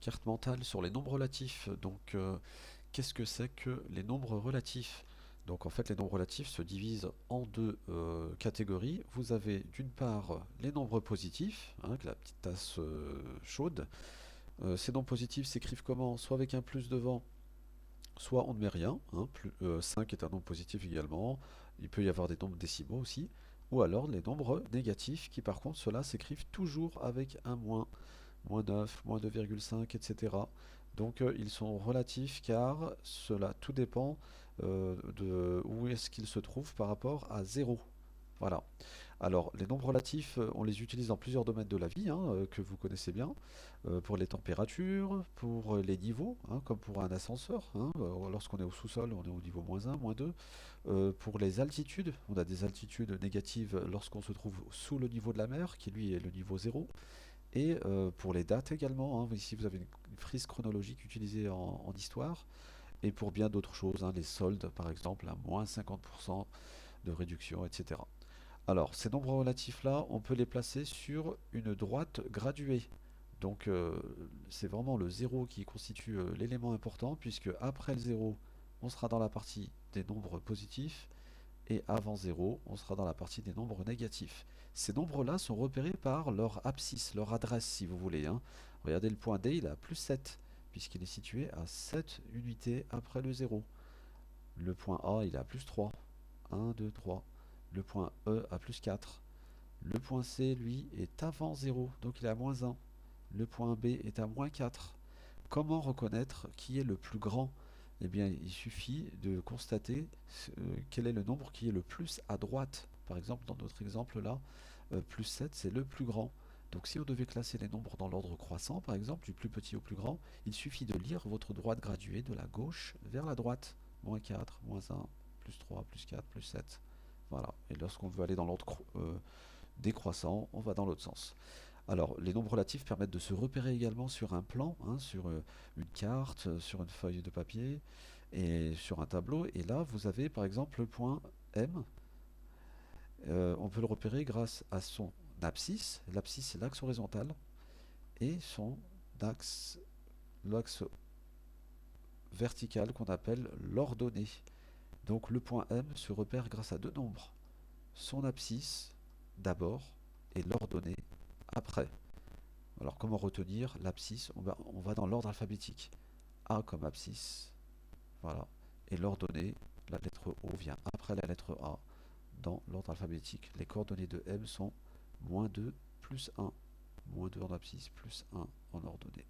Carte mentale sur les nombres relatifs. Donc, qu'est-ce que c'est que les nombres relatifs? Donc, en fait, les nombres relatifs se divisent en deux catégories. Vous avez d'une part les nombres positifs, hein, avec la petite tasse chaude. Ces nombres positifs s'écrivent comment? Soit avec un plus devant, soit on ne met rien. Hein, 5 est un nombre positif également. Il peut y avoir des nombres décimaux aussi. Ou alors les nombres négatifs qui, par contre, ceux-là s'écrivent toujours avec un moins moins 9, moins 2,5, etc. Donc ils sont relatifs car cela tout dépend de où est-ce qu'ils se trouvent par rapport à 0. Voilà. Alors, les nombres relatifs, on les utilise dans plusieurs domaines de la vie, hein, que vous connaissez bien, pour les températures, pour les niveaux, hein, comme pour un ascenseur, hein, lorsqu'on est au sous-sol, on est au niveau moins 1, moins 2. Pour les altitudes, on a des altitudes négatives lorsqu'on se trouve sous le niveau de la mer, qui lui est le niveau 0. Et pour les dates également, hein, ici vous avez une frise chronologique utilisée en histoire, et pour bien d'autres choses, hein, les soldes par exemple, à moins 50% de réduction, etc. Alors, ces nombres relatifs-là, on peut les placer sur une droite graduée. Donc, c'est vraiment le zéro qui constitue l'élément important, puisque après le zéro, on sera dans la partie des nombres positifs, et avant zéro, on sera dans la partie des nombres négatifs. Ces nombres-là sont repérés par leur abscisse, leur adresse si vous voulez. Hein. Regardez le point D, il a plus 7, puisqu'il est situé à 7 unités après le zéro. Le point A, il a plus 3. 1, 2, 3. Le point E a plus 4. Le point C, lui, est avant zéro, donc il est à moins 1. Le point B est à moins 4. Comment reconnaître qui est le plus grand? Eh bien, il suffit de constater quel est le nombre qui est le plus à droite. Par exemple, dans notre exemple là, plus 7, c'est le plus grand. Donc si on devait classer les nombres dans l'ordre croissant, par exemple, du plus petit au plus grand, il suffit de lire votre droite graduée de la gauche vers la droite. Moins 4, moins 1, plus 3, plus 4, plus 7. Voilà. Et lorsqu'on veut aller dans l'ordre décroissant, on va dans l'autre sens. Alors, les nombres relatifs permettent de se repérer également sur un plan, hein, sur une carte, sur une feuille de papier et sur un tableau. Et là, vous avez par exemple le point M. On peut le repérer grâce à son abscisse. L'abscisse, c'est l'axe horizontal et son axe, l'axe vertical qu'on appelle l'ordonnée. Donc, le point M se repère grâce à deux nombres. Son abscisse d'abord et l'ordonnée après. Alors comment retenir l'abscisse? On va dans l'ordre alphabétique. A comme abscisse, voilà. Et l'ordonnée, la lettre O vient après la lettre A dans l'ordre alphabétique. Les coordonnées de M sont -2 plus 1. -2 en abscisse plus 1 en ordonnée.